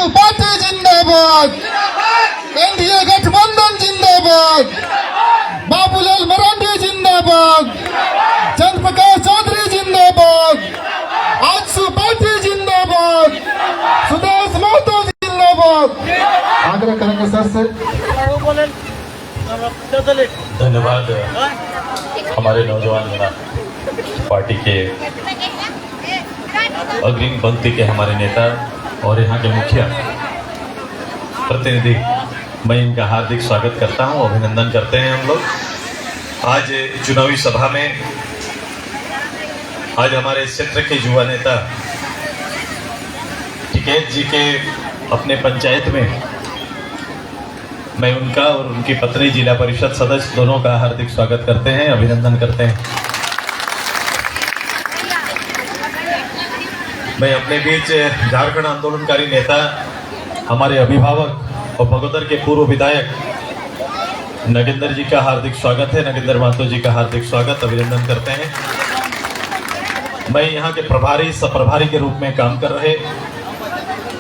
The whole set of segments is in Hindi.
पार्टी जिंदाबाद, एनडीए गठबंधन जिंदाबाद, बाबूलाल मरांडी जिंदाबाद, चंद्रप्रकाश चौधरी जिंदाबाद, आजसू पार्टी जिंदाबाद, सुदेश महतो जिंदाबाद। आग्रह करेंगे सर से। धन्यवाद हमारे नौजवान पार्टी के अग्रिम पंक्ति के हमारे नेता और यहाँ के मुखिया प्रतिनिधि, मैं इनका हार्दिक स्वागत करता हूँ, अभिनंदन करते हैं हम लोग। आज चुनावी सभा में आज हमारे क्षेत्र के युवा नेता टिकैत जी के अपने पंचायत में मैं उनका और उनकी पत्नी जिला परिषद सदस्य दोनों का हार्दिक स्वागत करते हैं, अभिनंदन करते हैं। मैं अपने बीच झारखंड आंदोलनकारी नेता, हमारे अभिभावक और बगोदर के पूर्व विधायक नगेंद्र जी का हार्दिक स्वागत है, नगेंद्र महतो जी का हार्दिक स्वागत, अभिनंदन करते हैं। मैं यहाँ के प्रभारी सह प्रभारी के रूप में काम कर रहे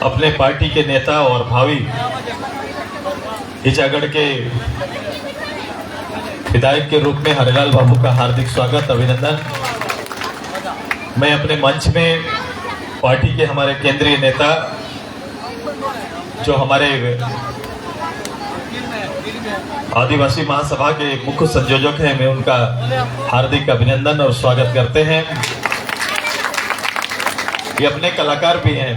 अपने पार्टी के नेता और भावी ईचागढ़ के विधायक के रूप में हरिलाल बाबू का हार्दिक स्वागत, अभिनंदन। मैं अपने मंच में पार्टी के हमारे केंद्रीय नेता जो हमारे आदिवासी महासभा के मुख्य संयोजक हैं, मैं उनका हार्दिक अभिनंदन और स्वागत करते हैं। ये अपने कलाकार भी हैं,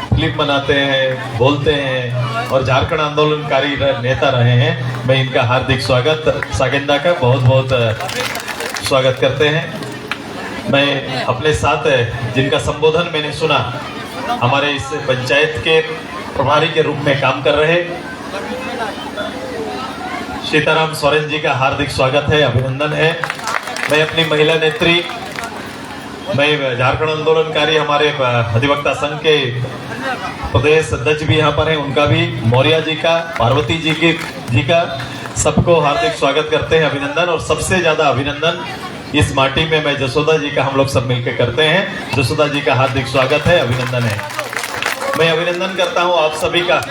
फिल्म बनाते हैं, बोलते हैं और झारखंड आंदोलनकारी नेता रहे हैं। मैं इनका हार्दिक स्वागत सागेंदा का बहुत बहुत स्वागत करते हैं। मैं अपने साथ जिनका संबोधन मैंने सुना, हमारे इस पंचायत के प्रभारी के रूप में काम कर रहे सीताराम सोरेन जी का हार्दिक स्वागत है, अभिनंदन है। मैं अपनी महिला नेत्री, मैं झारखंड आंदोलनकारी हमारे अधिवक्ता संघ के प्रदेश अध्यक्ष भी यहाँ पर हैं, उनका भी, मौर्या जी का, पार्वती जी का सबको हार्दिक स्वागत करते हैं, अभिनंदन। और सबसे ज्यादा अभिनंदन इस माटी में मैं जसोदा जी का हम लोग सब मिलकर करते हैं। जसोदा जी का हार्दिक स्वागत है, अभिनंदन है। मैं अभिनंदन करता हूं आप सभी का,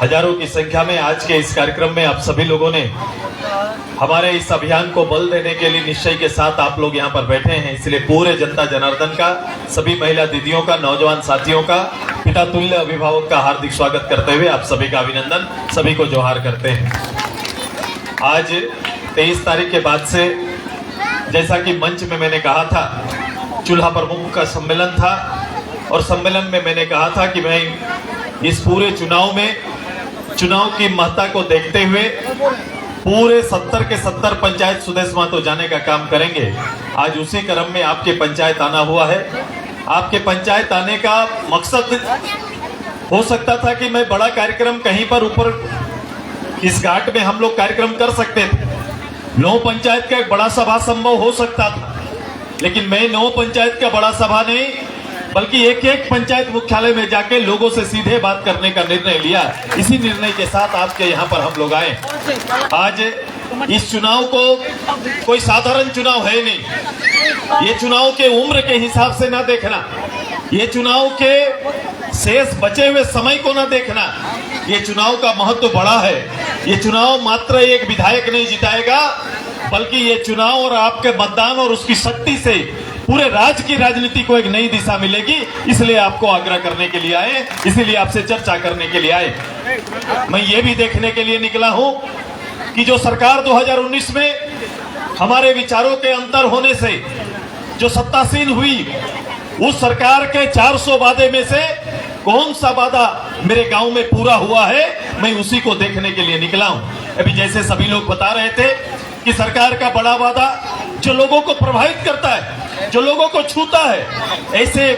हजारों की संख्या में आज के इस कार्यक्रम में आप सभी लोगों ने हमारे इस अभियान को बल देने के लिए निश्चय के साथ आप लोग यहाँ पर बैठे हैं। इसलिए पूरे जनता जनार्दन का, सभी महिला दीदियों का, नौजवान साथियों का, पिता तुल्य अभिभावक का हार्दिक स्वागत करते हुए आप सभी का अभिनंदन, सभी को जोहार करते हैं। आज 23 तारीख के बाद से, जैसा कि मंच में मैंने कहा था, चूल्हा प्रमुख का सम्मेलन था और सम्मेलन में मैंने कहा था कि मैं इस पूरे चुनाव में, चुनाव की महत्ता को देखते हुए पूरे 70 के 70 पंचायत सुदेश महतो जाने का काम करेंगे। आज उसी क्रम में आपके पंचायत आना हुआ है। आपके पंचायत आने का मकसद हो सकता था कि मैं बड़ा कार्यक्रम कहीं पर ऊपर इस घाट में हम लोग कार्यक्रम कर सकते थे, 9 पंचायत का एक बड़ा सभा संभव हो सकता था, लेकिन मैं 9 पंचायत का बड़ा सभा नहीं बल्कि एक एक पंचायत मुख्यालय में जाके लोगों से सीधे बात करने का निर्णय लिया। इसी निर्णय के साथ आपके यहाँ पर हम लोग आए। आज इस चुनाव को कोई साधारण चुनाव है नहीं, ये चुनाव के उम्र के हिसाब से ना देखना, ये चुनाव के शेष बचे हुए समय को ना देखना, ये चुनाव का महत्व बड़ा है। ये चुनाव मात्र एक विधायक नहीं जिताएगा, बल्कि ये चुनाव और आपके मतदान और उसकी शक्ति से पूरे राज्य की राजनीति को एक नई दिशा मिलेगी। इसलिए आपको आग्रह करने के लिए आए, इसीलिए आपसे चर्चा करने के लिए आए। मैं ये भी देखने के लिए निकला हूं कि जो सरकार 2019 में हमारे विचारों के अंतर होने से जो सत्तासीन हुई, उस सरकार के 400 वादे में से कौन सा वादा मेरे गांव में पूरा हुआ है, मैं उसी को देखने के लिए निकला हूं। अभी जैसे सभी लोग बता रहे थे कि सरकार का बड़ा वादा जो लोगों को प्रभावित करता है, जो लोगों को छूता है, ऐसे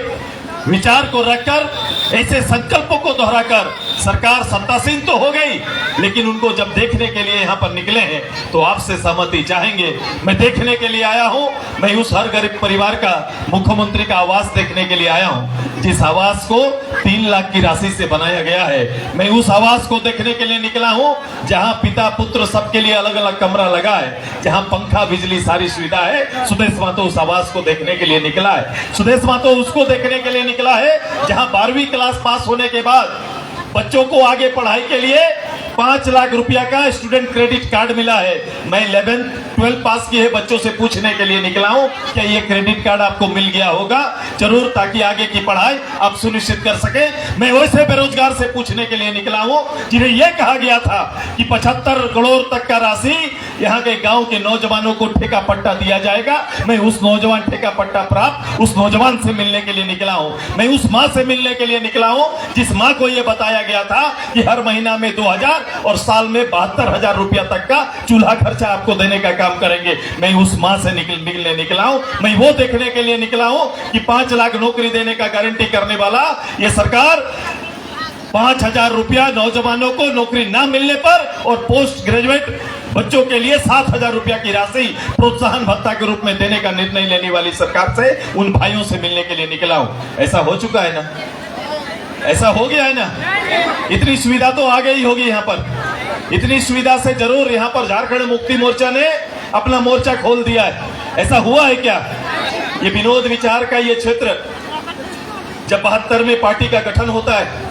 विचार को रखकर, ऐसे संकल्पों को दोहराकर सरकार सत्तासीन तो हो गई, लेकिन उनको जब देखने के लिए यहाँ पर निकले हैं तो आपसे सहमति चाहेंगे। मैं देखने के लिए आया हूँ, मैं उस हर गरीब परिवार का मुख्यमंत्री का आवास देखने के लिए आया हूँ, जिस आवास को 3 लाख की राशि से बनाया गया है। मैं उस आवास को देखने के लिए निकला हूँ जहाँ पिता पुत्र सबके लिए अलग अलग कमरा लगा है, जहाँ पंखा बिजली सारी सुविधा है। सुदेश महतो उस आवास को देखने के लिए निकला है। सुदेश महतो उसको देखने के लिए निकला है जहाँ 12वीं क्लास पास होने के बाद बच्चों को आगे पढ़ाई के लिए 5 लाख रुपया का स्टूडेंट क्रेडिट कार्ड मिला है। मैं 11th 12 पास किए बच्चों से पूछने के लिए निकला हूं क्या ये क्रेडिट कार्ड आपको मिल गया होगा जरूर, ताकि आगे की पढ़ाई आप सुनिश्चित कर सके। मैं वैसे बेरोजगार से पूछने के लिए निकला हूं जिन्हें यह कहा गया था कि 75 करोड़ तक का राशि यहाँ के गांव के नौजवानों को ठेका पट्टा दिया जाएगा। मैं उस नौजवान ठेका पट्टा प्राप्त उस नौजवान से मिलने के लिए निकला हूं। मैं उस माँ से मिलने के लिए निकला हूं जिस माँ को यह बताया गया था कि हर महीना में 2000 और साल में 72,000 रुपया तक का चूल्हा खर्चा आपको देने का काम करेंगे। मैं उस माँ से मिलने निकला हूं। मैं वो देखने के लिए निकला हूं कि 5 लाख नौकरी देने का गारंटी करने वाला ये सरकार 5,000 रुपया नौजवानों को नौकरी ना मिलने पर और पोस्ट ग्रेजुएट बच्चों के लिए 7,000 रुपया की राशि प्रोत्साहन भत्ता के रूप में देने का निर्णय लेने वाली सरकार से उन भाइयों से मिलने के लिए निकला हूं। ऐसा हो चुका है ना, ऐसा हो गया है ना। इतनी सुविधा तो आ गई होगी यहाँ पर। इतनी सुविधा से जरूर यहाँ पर झारखंड मुक्ति मोर्चा ने अपना मोर्चा खोल दिया है। ऐसा हुआ है क्या? ये विनोद विचार का ये क्षेत्र जब 72 में पार्टी का गठन होता है,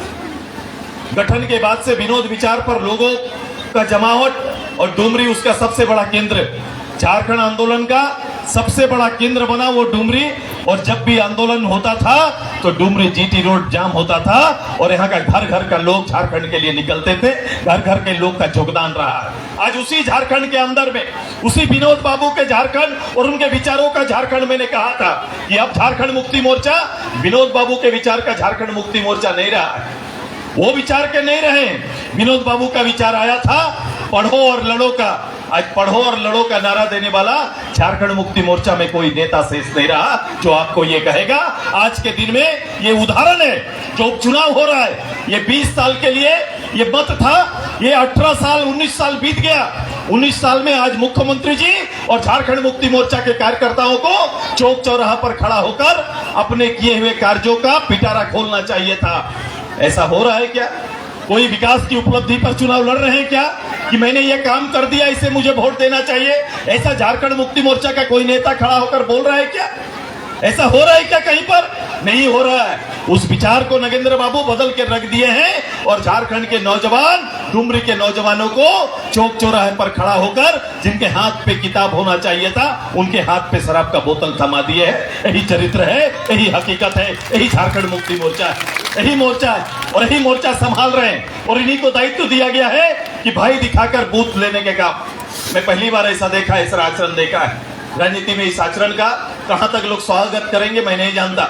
गठन के बाद से विनोद विचार पर लोगों का जमावट और डुमरी उसका सबसे बड़ा केंद्र, झारखंड आंदोलन का सबसे बड़ा केंद्र बना वो डुमरी। और जब भी आंदोलन होता था तो डुमरी जीटी रोड जाम होता था और यहाँ का घर घर का लोग झारखंड के लिए निकलते थे। घर घर के लोग का योगदान रहा। आज उसी झारखंड के अंदर में उसी विनोद बाबू के झारखंड और उनके विचारों का झारखंड मैंने कहा था कि अब झारखंड मुक्ति मोर्चा विनोद बाबू के विचार का झारखंड मुक्ति मोर्चा नहीं रहा है। वो विचार के नहीं रहे। विनोद बाबू का विचार आया था पढ़ो और लड़ो का। आज पढ़ो और लड़ो का नारा देने वाला झारखंड मुक्ति मोर्चा में कोई नेता शेष नहीं रहा जो आपको ये कहेगा। आज के दिन में ये उदाहरण है जो उपचुनाव हो रहा है। ये 20 साल के लिए ये मत था, ये 18 साल 19 साल बीत गया। 19 साल में आज मुख्यमंत्री जी और झारखंड मुक्ति मोर्चा के कार्यकर्ताओं को चौक चौराहा पर खड़ा होकर अपने किए हुए कार्यों का पिटारा खोलना चाहिए था। ऐसा हो रहा है क्या? कोई विकास की उपलब्धि पर चुनाव लड़ रहे हैं क्या कि मैंने ये काम कर दिया इसे मुझे वोट देना चाहिए? ऐसा झारखंड मुक्ति मोर्चा का कोई नेता खड़ा होकर बोल रहा है क्या? ऐसा हो रहा है क्या? कहीं पर नहीं हो रहा है। उस विचार को नगेंद्र बाबू बदल के रख दिए हैं और झारखंड के नौजवान डुमरी के नौजवानों को चौक चौराहे पर खड़ा होकर जिनके हाथ पे किताब होना चाहिए था उनके हाथ पे शराब का बोतल थमा दिए है। यही चरित्र है, यही हकीकत है, यही झारखंड मुक्ति मोर्चा है। यही मोर्चा है और यही मोर्चा संभाल रहे हैं और इन्हीं को दायित्व दिया गया है कि भाई दिखाकर बूथ लेने के काम। मैं पहली बार ऐसा देखा, ऐसा आचरण देखा है। राजनीति में इस आचरण का कहां तक लोग स्वागत करेंगे मैं नहीं जानता,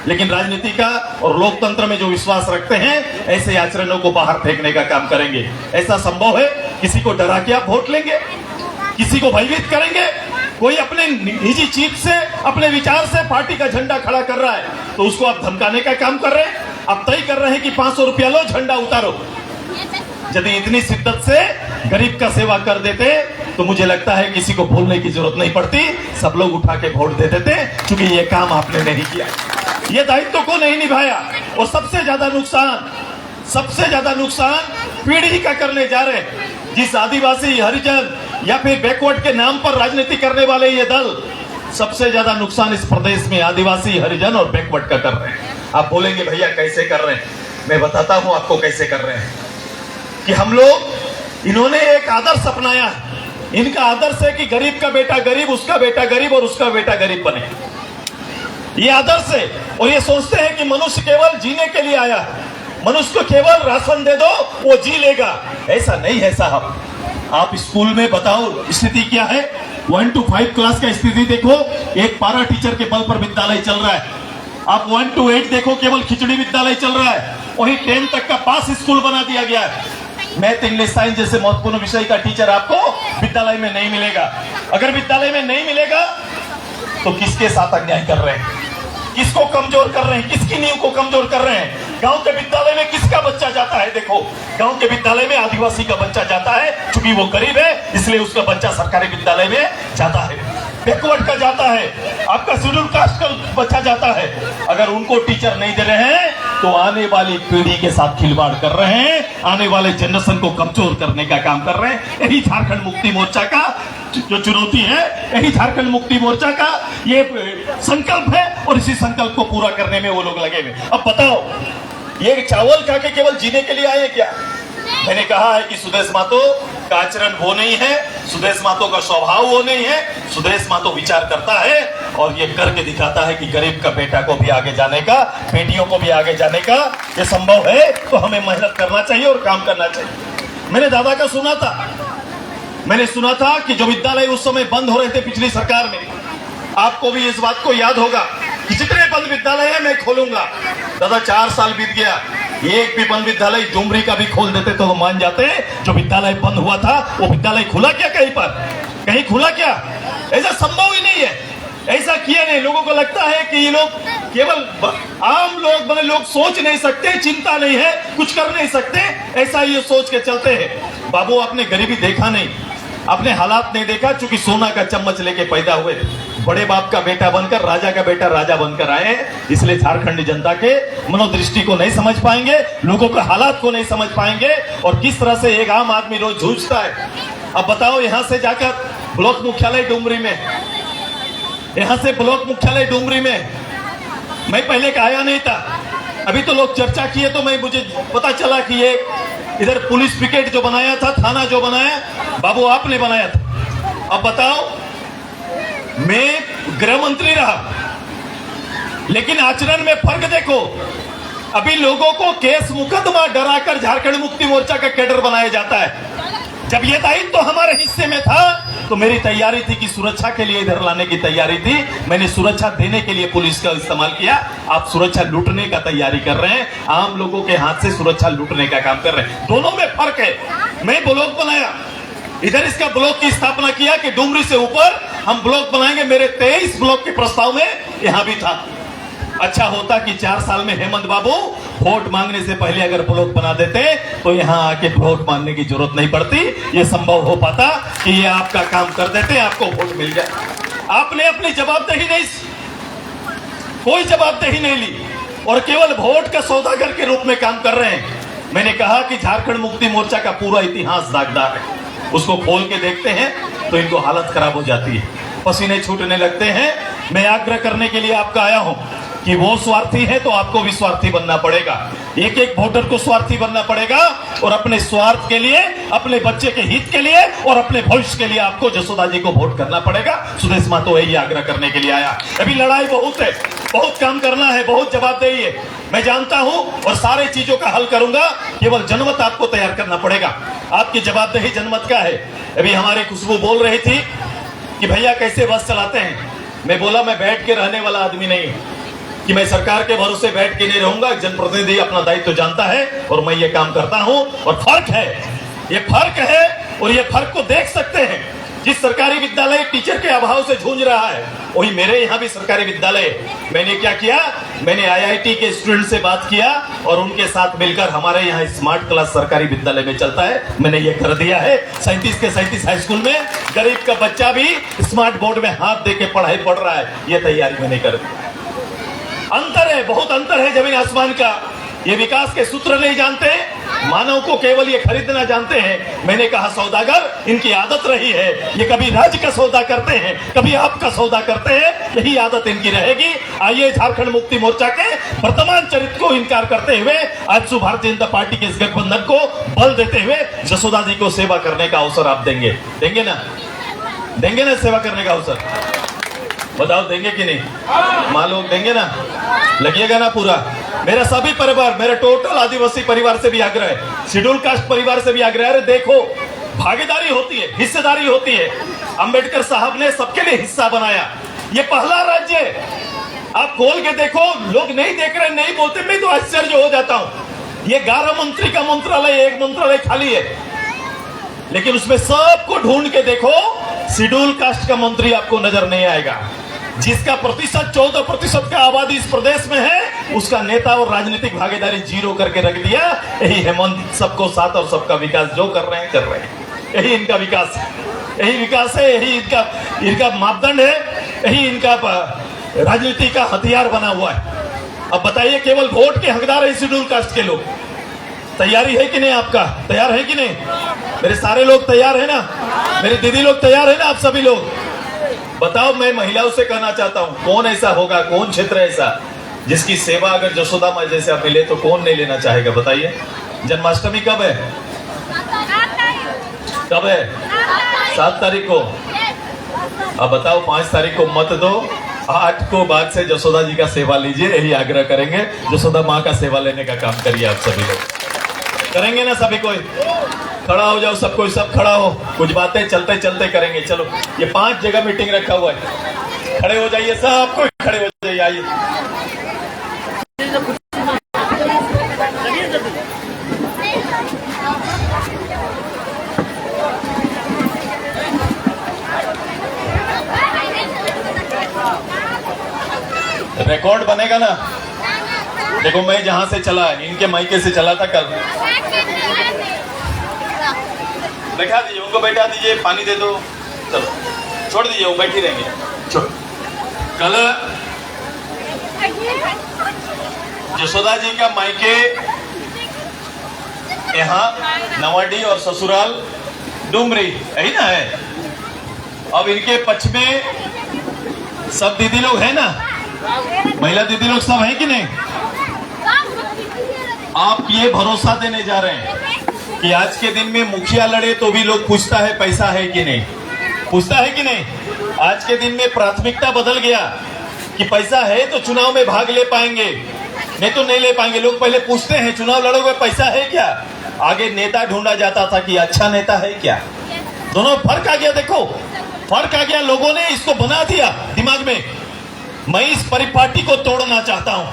लेकिन राजनीति का और लोकतंत्र में जो विश्वास रखते हैं ऐसे आचरणों को बाहर फेंकने का काम करेंगे। ऐसा संभव है? किसी को डरा के आप वोट लेंगे? किसी को भयभीत करेंगे? कोई अपने निजी चीज से अपने विचार से पार्टी का झंडा खड़ा कर रहा है तो उसको आप धमकाने का काम कर रहे हैं। आप तय कर रहे हैं कि 500 रुपया लो, झंडा उतारो। यदि इतनी शिद्दत से गरीब का सेवा कर देते तो मुझे लगता है किसी को बोलने की जरूरत नहीं पड़ती, सब लोग उठा के वोट दे देते, क्योंकि ये काम आपने नहीं किया, ये दायित्व को नहीं निभाया। और सबसे ज्यादा नुकसान पीढ़ी का करने जा रहे हैं। जिस आदिवासी, हरिजन या फिर बैकवर्ड के नाम पर राजनीति करने वाले ये दल सबसे ज्यादा नुकसान इस प्रदेश में आदिवासी, हरिजन और बैकवर्ड का कर रहे हैं। आप बोलेंगे भैया कैसे कर रहे हैं? मैं बताता हूं आपको कैसे कर रहे हैं कि हम लोग, इन्होंने एक आदर्श अपनाया। इनका आदर्श है कि गरीब का बेटा गरीब, उसका बेटा गरीब और उसका बेटा गरीब बने। ये आदर्श है और ये सोचते हैं कि मनुष्य केवल जीने के लिए आया है, मनुष्य को केवल राशन दे दो वो जी लेगा। ऐसा नहीं है साहब। आप स्कूल में बताओ स्थिति क्या है। 1 to 5 क्लास का स्थिति देखो, एक पारा टीचर के बल पर विद्यालय चल रहा है। आप 1 to 8 देखो, केवल खिचड़ी विद्यालय चल रहा है। वही 10 तक का पास स्कूल बना दिया गया है। मैथ, इंग्लिश, साइंस जैसे महत्वपूर्ण विषय का टीचर आपको विद्यालय में नहीं मिलेगा। अगर विद्यालय में नहीं मिलेगा तो किसके साथ अन्याय कर रहे हैं? किसको कमजोर कर रहे हैं? किसकी नींव को कमजोर कर रहे हैं? गांव के विद्यालय में किसका बच्चा जाता है? देखो, गांव के विद्यालय में आदिवासी का बच्चा जाता है, क्योंकि वो गरीब है इसलिए उसका बच्चा सरकारी विद्यालय में जाता है। बैकवर्ड का जाता है, आपका शेड्यूल कास्ट का बच्चा जाता है। अगर उनको टीचर नहीं दे रहे हैं तो आने वाली पीढ़ी के साथ खिलवाड़ कर रहे हैं, आने वाले जनरेशन को कमजोर करने का काम कर रहे हैं। यही झारखंड मुक्ति मोर्चा का जो चुनौती है, यही झारखंड मुक्ति मोर्चा का ये संकल्प है और इसी संकल्प को पूरा करने में वो लोग लगे हुए। अब बताओ, ये चावल खा के केवल जीने के लिए आए हैं क्या? मैंने कहा है कि सुदेश महतो का आचरण वो नहीं है, सुदेश महतो का स्वभाव वो नहीं है। सुदेश महतो विचार करता है और ये करके दिखाता है कि गरीब का बेटा को भी आगे जाने का, बेटियों को भी आगे जाने का ये संभव है। तो हमें मेहनत करना चाहिए और काम करना चाहिए। मैंने दादा का सुना था, मैंने सुना था कि जो विद्यालय उस समय बंद हो रहे थे पिछली सरकार में, आपको भी इस बात को याद होगा कि जितने बंद विद्यालय है मैं खोलूंगा। दादा 4 साल बीत गया, एक भी बंद विद्यालय डुमरी का भी खोल देते तो वो मान जाते। जो विद्यालय बंद हुआ था वो विद्यालय खुला क्या? कहीं पर कहीं खुला क्या? ऐसा संभव ही नहीं है। ऐसा किया नहीं। लोगों को लगता है कि ये लोग केवल आम लोग बड़े लोग सोच नहीं सकते, चिंता नहीं है, कुछ कर नहीं सकते, ऐसा ये सोच के चलते हैं। बाबू आपने गरीबी देखा नहीं, आपने हालात नहीं देखा, चूंकि सोना का चम्मच लेके पैदा हुए, बड़े बाप का बेटा बनकर, राजा का बेटा राजा बनकर आए हैं। इसलिए झारखंडी जनता के मनोदृष्टि को नहीं समझ पाएंगे, लोगों के हालात को नहीं समझ पाएंगे और किस तरह से एक आम आदमी रोज जूझता है। अब बताओ, यहां से जाकर ब्लॉक मुख्यालय डुमरी में, यहां से ब्लॉक मुख्यालय डुमरी में मैं पहले का आया नहीं था। अभी तो लोग चर्चा किए तो मुझे पता चला कि ये इधर पुलिस पिकेट जो बनाया था, थाना जो बनाया, बाबू आपने बनाया था। अब बताओ, मैं गृह मंत्री रहा, लेकिन आचरण में फर्क देखो। अभी लोगों को केस मुकदमा डराकर झारखंड मुक्ति मोर्चा का कैडर बनाया जाता है। जब ये दायित्व तो हमारे हिस्से में था तो मेरी तैयारी थी कि सुरक्षा के लिए इधर लाने की तैयारी थी। मैंने सुरक्षा देने के लिए पुलिस का इस्तेमाल किया। आप सुरक्षा लूटने का तैयारी कर रहे हैं, आम लोगों के हाथ से सुरक्षा लूटने का काम कर रहे हैं। दोनों में फर्क है। मैं ब्लॉक बनाया, इधर इसका ब्लॉक की स्थापना किया कि डुमरी से ऊपर हम ब्लॉक बनाएंगे। मेरे 23 ब्लॉक के प्रस्ताव में यहां भी था। अच्छा होता कि 4 साल में हेमंत बाबू वोट मांगने से पहले अगर ब्लॉक बना देते तो यहां आके वोट मांगने की जरूरत नहीं पड़ती। ये संभव हो पाता कि ये आपका काम कर देते, आपको वोट मिल जाए। आपने अपनी जवाबदेही नहीं, कोई जवाबदेही नहीं ली और केवल वोट का सौदागर के रूप में काम कर रहे हैं। मैंने कहा कि झारखंड मुक्ति मोर्चा का पूरा इतिहास दागदार है, उसको खोल के देखते हैं तो इनको हालत खराब हो जाती है, पसीने छूटने लगते हैं। मैं आग्रह करने के लिए आपका आया हूं कि वो स्वार्थी है तो आपको भी स्वार्थी बनना पड़ेगा। एक एक वोटर को स्वार्थी बनना पड़ेगा और अपने स्वार्थ के लिए, अपने बच्चे के हित के लिए और अपने भविष्य के लिए आपको जसोदा जी को वोट करना पड़ेगा। सुदेश महतो यही आग्रह करने के लिए आया। अभी लड़ाई बहुत है, बहुत काम करना है, बहुत जवाबदेही है, मैं जानता हूं और सारे चीजों का हल करूंगा। केवल जनमत आपको तैयार करना पड़ेगा। आपकी जवाबदेही जनमत का है। अभी हमारे खुशबू बोल रही थी कि भैया कैसे बस चलाते हैं। मैं बोला, मैं बैठ के रहने वाला आदमी नहीं कि मैं सरकार के भरोसे बैठ के नहीं रहूंगा। जनप्रतिनिधि अपना दायित्व तो जानता है और मैं ये काम करता हूं। और फर्क है, ये फर्क है और ये फर्क को देख सकते हैं। जिस सरकारी विद्यालय टीचर के अभाव से जूझ रहा है, वही मेरे यहाँ भी सरकारी विद्यालय। मैंने क्या किया, मैंने IIT के स्टूडेंट से बात किया और उनके साथ मिलकर हमारे यहाँ स्मार्ट क्लास सरकारी विद्यालय में चलता है, मैंने ये कर दिया है। 37 के 37 हाई स्कूल में गरीब का बच्चा भी स्मार्ट बोर्ड में हाथ दे के पढ़ाई पढ़ रहा है। ये तैयारी मैंने कर दी। अंतर है, बहुत अंतर है जमीन आसमान का। ये विकास के सूत्र नहीं जानते, मानव को केवल ये खरीदना जानते हैं। मैंने कहा, सौदागर इनकी आदत रही है, ये कभी राज्य का सौदा करते हैं, कभी आपका सौदा करते हैं, यही आदत इनकी रहेगी। आइए झारखंड मुक्ति मोर्चा के वर्तमान चरित्र को इनकार करते हुए आज भारतीय जनता पार्टी के इस गठबंधन को बल देते हुए जसोदा जी को सेवा करने का अवसर आप देंगे, देंगे ना? देंगे ना सेवा करने का अवसर? बताओ, देंगे कि नहीं? मां लोग देंगे ना? लगिएगा ना पूरा? मेरा सभी परिवार, मेरा टोटल आदिवासी परिवार से भी आग्रह है, शेड्यूल कास्ट परिवार से भी आग्रह है। अरे देखो, भागीदारी होती है, हिस्सेदारी होती है। अंबेडकर साहब ने सबके लिए हिस्सा बनाया। ये पहला राज्य है, आप खोल के देखो। लोग नहीं देख रहे, नहीं बोलते, मैं तो आश्चर्य हो जाता हूं। ये 11 मंत्री का मंत्रालय, एक मंत्रालय खाली है, लेकिन उसमें सबको ढूंढ के देखो, शेड्यूल कास्ट का मंत्री आपको नजर नहीं आएगा। जिसका प्रतिशत 14% का आबादी इस प्रदेश में है, उसका नेता और राजनीतिक भागीदारी 0 करके रख दिया। यही हेमंत सबको साथ और सबका विकास जो कर रहे हैं, कर रहे हैं। यही इनका विकास है, यही विकास है, यही इनका मापदंड है, यही इनका राजनीति का हथियार बना हुआ है। अब बताइए, केवल वोट के हकदार है शेड्यूल कास्ट के लोग। तैयारी है कि नहीं? आपका तैयार है कि नहीं? मेरे सारे लोग तैयार है ना? मेरे दीदी लोग तैयार है ना? आप सभी लोग बताओ। मैं महिलाओं से कहना चाहता हूं, कौन ऐसा होगा, कौन क्षेत्र ऐसा जिसकी सेवा अगर जसोदा माँ जैसे आप मिले तो कौन नहीं लेना चाहेगा, बताइए। जन्माष्टमी कब है? कब है? 7 तारीख को। अब बताओ, 5 तारीख को मत दो, 8 को बाद से जसोदा जी का सेवा लीजिए, यही आग्रह करेंगे। जसोदा माँ का सेवा लेने का काम करिए आप सभी लोग, करेंगे ना सभी कोई? खड़ा हो जाओ सब कोई, सब खड़ा हो, कुछ बातें चलते चलते करेंगे। चलो, ये 5 जगह मीटिंग रखा हुआ है, खड़े हो जाइए सब कोई, खड़े हो जाइए, आइए। रिकॉर्ड बनेगा ना? देखो, मैं जहां से चला, इनके मायके से चला था कल। बैठा दीजिए उनको, बैठा दीजिए, पानी दे दो, चलो छोड़ दीजिए, वो बैठी रहेंगे। छोड़। कल जसोदा जी का मायके यहाँ नवाडी और ससुराल डुमरी, यही ना है। अब इनके पक्ष में सब दीदी लोग हैं ना, महिला दीदी लोग सब हैं कि नहीं? आप ये भरोसा देने जा रहे हैं कि आज के दिन में मुखिया लड़े तो भी लोग पूछता है पैसा है कि नहीं, पूछता है कि नहीं? आज के दिन में प्राथमिकता बदल गया कि पैसा है तो चुनाव में भाग ले पाएंगे, नहीं तो नहीं ले पाएंगे। लोग पहले पूछते हैं चुनाव लड़ोगे पैसा है क्या, आगे नेता ढूंढा जाता था कि अच्छा नेता है क्या। दोनों फर्क आ गया, देखो फर्क आ गया, लोगों ने इसको बना दिया दिमाग में। मैं इस परिपाटी को तोड़ना चाहता हूं,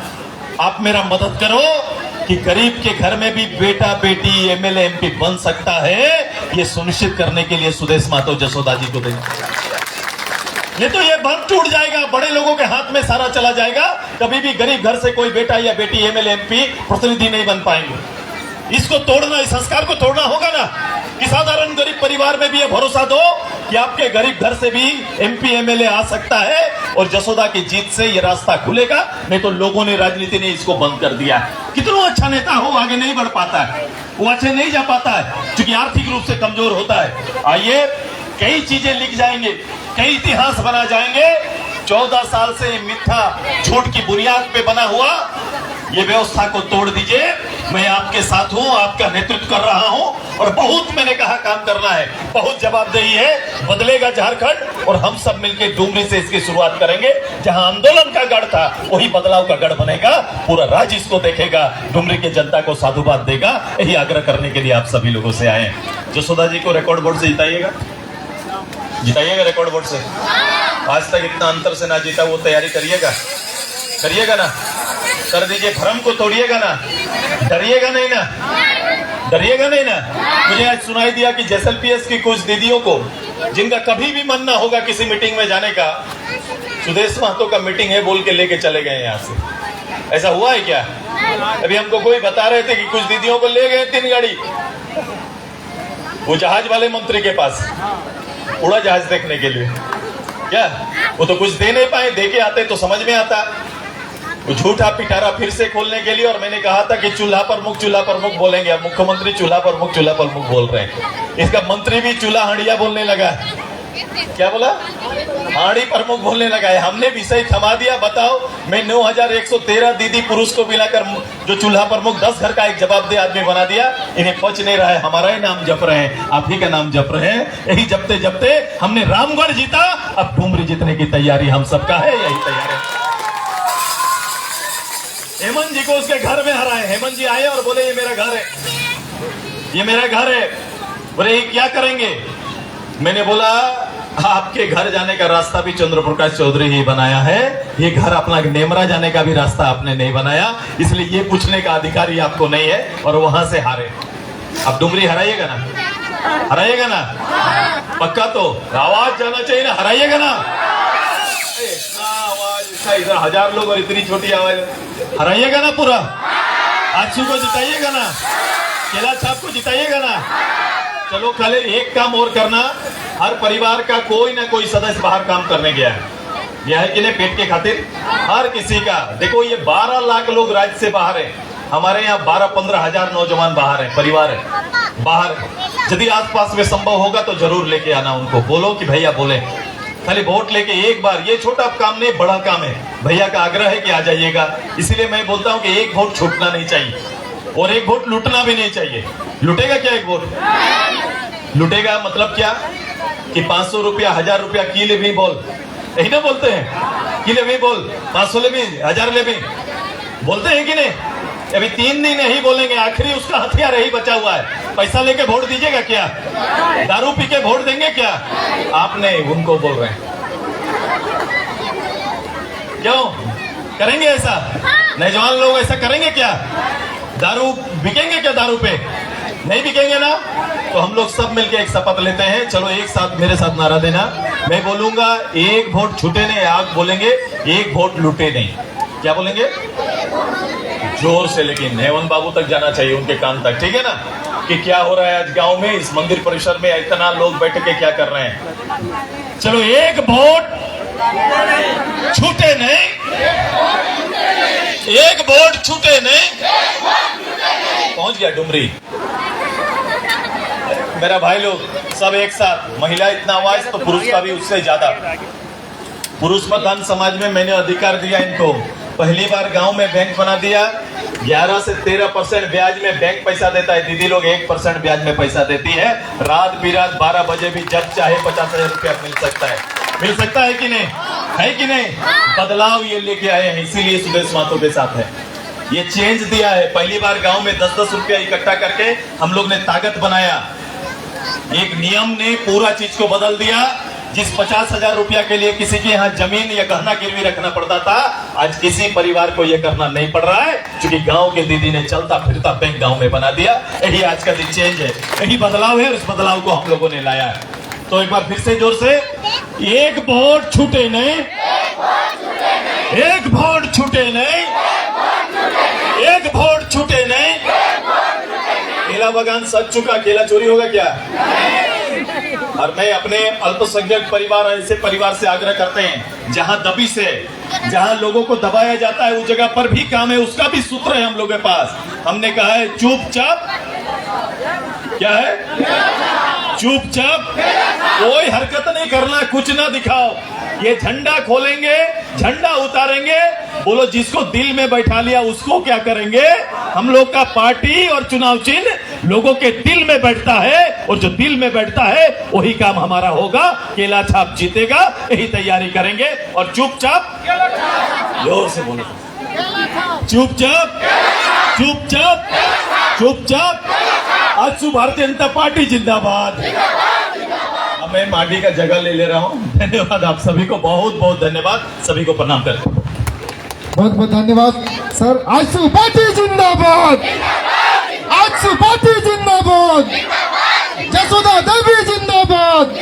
आप मेरा मदद करो कि गरीब के घर में भी बेटा बेटी एमएलए एमपी बन सकता है, ये सुनिश्चित करने के लिए सुदेश महतो जसोदा जी को दें। नहीं तो ये भ्रम टूट जाएगा, बड़े लोगों के हाथ में सारा चला जाएगा, कभी भी गरीब घर से कोई बेटा या बेटी एमएलए एमपी प्रतिनिधि नहीं बन पाएंगे। इसको तोड़ना, इस संस्कार को तोड़ना होगा ना, कि साधारण गरीब परिवार में भी ये भरोसा दो कि आपके गरीब घर से भी एमपी एमएलए आ सकता है, और जसोदा की जीत से ये रास्ता खुलेगा। नहीं तो लोगों ने, राजनीति ने इसको बंद कर दिया। कितना अच्छा नेता हो, आगे नहीं बढ़ पाता है, वो अच्छे नहीं जा पाता है, क्योंकि आर्थिक रूप से कमजोर होता है। आइए, कई चीजें लिख जाएंगे, कई इतिहास बना जाएंगे। 14 साल से मिथ्या झूठ की बुनियाद पे बना हुआ ये व्यवस्था को तोड़ दीजिए। मैं आपके साथ हूं, आपका नेतृत्व कर रहा हूं, और बहुत मैंने कहा काम करना है, बहुत जवाबदेही है। बदलेगा झारखंड, और हम सब मिलकर डुमरी से इसकी शुरुआत करेंगे। जहां आंदोलन का गढ़ था, वही बदलाव का गढ़ बनेगा। पूरा राज्य इसको देखेगा, डुमरी की जनता को साधुवाद देगा। यही आग्रह करने के लिए आप सभी लोगों से आए हैं। जसोदा जी को रिकॉर्ड बोर्ड से जिताइएगा, जिताइएगा रिकॉर्ड बोर्ड से। आज तक इतना अंतर से ना जीता, वो तैयारी करिएगा, करिएगा ना, कर दीजिए। भ्रम को तोड़िएगा ना, डरिएगा नहीं ना, डरिएगा नहीं ना। मुझे आज सुनाई दिया कि जेएसएलपीएस की कुछ दीदियों को, जिनका कभी भी मन ना होगा किसी मीटिंग में जाने का, सुदेश महतो का मीटिंग है बोल के लेके चले गए यहाँ से। ऐसा हुआ है क्या? अभी हमको कोई बता रहे थे कि कुछ दीदियों को ले गए 3 गाड़ी वो जहाज वाले मंत्री के पास, उड़ा जहाज देखने के लिए। क्या वो तो कुछ दे नहीं पाए, दे के आते तो समझ में आता। वो झूठा पिटारा फिर से खोलने के लिए, और मैंने कहा था कि चूल्हा पर मुख बोलेंगे। अब मुख्यमंत्री चूल्हा पर मुख बोल रहे हैं। इसका मंत्री भी चूल्हा हंडिया बोलने लगा। क्या बोला? हाड़ी पर मुख बोलने लगा है। हमने विषय थमा दिया। बताओ, मैं 9113 दीदी पुरुष को मिलाकर जो चूल्हा पर मुख 10 घर का एक जवाबदेह आदमी बना दिया। इन्हें पच नहीं रहा है, हमारा ही नाम जप रहे हैं, आप ही का नाम जप रहे हैं। यही जपते जपते हमने रामगढ़ जीता, अब डुमरी जीतने की तैयारी हम सबका है, यही तैयार है। हेमंत जी को उसके घर में हराए। हेमंत जी आए और बोले ये मेरा घर है, ये मेरा घर है। बोले ये क्या करेंगे? मैंने बोला आपके घर जाने का रास्ता भी चंद्र प्रकाश चौधरी ही बनाया है, ये घर अपना नेमरा जाने का भी रास्ता आपने नहीं बनाया, इसलिए ये पूछने का अधिकारी आपको नहीं है, और वहां से हारे। अब डुमरी हराइएगा ना, हराइएगा ना, पक्का तो आवाज जाना चाहिए ना, हराइएगा ना। इतना आवाज, इधर 1000 लोग और इतनी छोटी आवाज, हराइएगा ना पूरा। आजसू को जिताइएगा ना, केला छाप को जिताइएगा ना। चलो कल एक काम और करना, हर परिवार का कोई ना कोई सदस्य बाहर काम करने गया है कि नहीं, पेट के खातिर हर किसी का। देखो ये 12 लाख लोग राज्य से बाहर है, हमारे यहाँ 12-15 हजार नौजवान बाहर है, परिवार है बाहर। यदि आसपास में संभव होगा तो जरूर लेके आना उनको, बोलो कि भैया बोले। खाली वोट लेके एक बार, ये छोटा काम नहीं बड़ा काम है। भैया का आग्रह है कि आ जाइएगा। इसीलिए मैं बोलता हूं कि एक वोट छूटना नहीं चाहिए और एक वोट लूटना भी नहीं चाहिए। लूटेगा क्या एक वोट? लूटेगा मतलब क्या कि 500 रुपया 1000 रुपया की ले भी बोल, यही ना बोलते हैं कि ले भी बोल, 500 ले भी 1000 ले भी बोलते हैं कि नहीं? अभी 3 दिन यही बोलेंगे, आखिरी उसका हथियार यही बचा हुआ है। पैसा लेके वोट दीजिएगा क्या? दारू पी के वोट देंगे क्या? आप नहीं, उनको बोल रहे हैं। क्यों करेंगे ऐसा? नौजवान लोग ऐसा करेंगे क्या? दारू बिकेंगे क्या? दारू पे नहीं बिकेंगे ना? तो हम लोग सब मिलके एक शपथ लेते हैं। चलो एक साथ मेरे साथ नारा देना। मैं बोलूंगा एक वोट छूटे नहीं, आप बोलेंगे एक वोट लूटे नहीं। क्या बोलेंगे? जोर से, लेकिन हेमंत बाबू तक जाना चाहिए, उनके कान तक, ठीक है ना? कि क्या हो रहा है आज गांव में, इस मंदिर परिसर में इतना लोग बैठ के क्या कर रहे हैं। चलो एक वोट छूटे नहीं, एक वोट छूटे नहीं। पहुंच गया डुमरी। मेरा भाई लोग सब एक साथ, महिला इतना आवाज तो पुरुष का भी उससे ज्यादा। पुरुष प्रधान समाज में मैंने अधिकार दिया इनको। पहली बार गांव में बैंक बना दिया। 11 से 13% ब्याज में बैंक पैसा देता है। दीदी लोग 1% ब्याज में पैसा देती है। रात बिरात 12 बजे भी जब चाहे 50,000 रुपया मिल सकता है। मिल सकता है कि नहीं? है कि नहीं? बदलाव ये लेके आए हैं, इसीलिए सुदेश महतो के साथ है। ये चेंज दिया है। पहली बार गांव में 10-10 रुपया इकट्ठा करके हम लोग ने ताकत बनाया। एक नियम ने पूरा चीज को बदल दिया। जिस 50,000 रुपया के लिए किसी के यहाँ जमीन या गहना गिरवी रखना पड़ता था, आज किसी परिवार को यह करना नहीं पड़ रहा है, क्योंकि गांव के दीदी ने चलता फिरता बैंक गांव में बना दिया। यही आज का दिन चेंज है, यही बदलाव है। उस बदलाव को हम लोगों ने लाया है। तो एक बार फिर से जोर से, एक वोट छूटे नहीं, एक वोट छूटे नहीं, एक वोट छूटे नहीं। केला बागान सज चुका, केला चोरी होगा क्या? और मैं अपने अल्पसंख्यक परिवार, ऐसे परिवार से आग्रह करते हैं जहां दबिश है, जहां लोगों को दबाया जाता है, उस जगह पर भी काम है। उसका भी सूत्र है हम लोगों के पास। हमने कहा है चुपचाप, क्या है? चुपचाप, कोई हरकत नहीं करना, कुछ ना दिखाओ। ये झंडा खोलेंगे, झंडा उतारेंगे, बोलो जिसको दिल में बैठा लिया उसको क्या करेंगे? हम लोग का पार्टी और चुनाव चिन्ह लोगों के दिल में बैठता है, और जो दिल में बैठता है वही काम हमारा होगा। केला छाप जीतेगा, यही तैयारी करेंगे। और चुपचाप, जोर से बोलो, चुपचाप, चुपचाप, चुपचाप। आज भारतीय जनता पार्टी जिंदाबाद। अब मैं मांडी का जगह ले रहा हूँ। धन्यवाद आप सभी को, बहुत बहुत धन्यवाद। सभी को प्रणाम करते हैं। बहुत बहुत धन्यवाद सर। आजसू पार्टी जिंदाबाद, आजसू पार्टी जिंदाबाद, जसोदा देवी जिंदाबाद।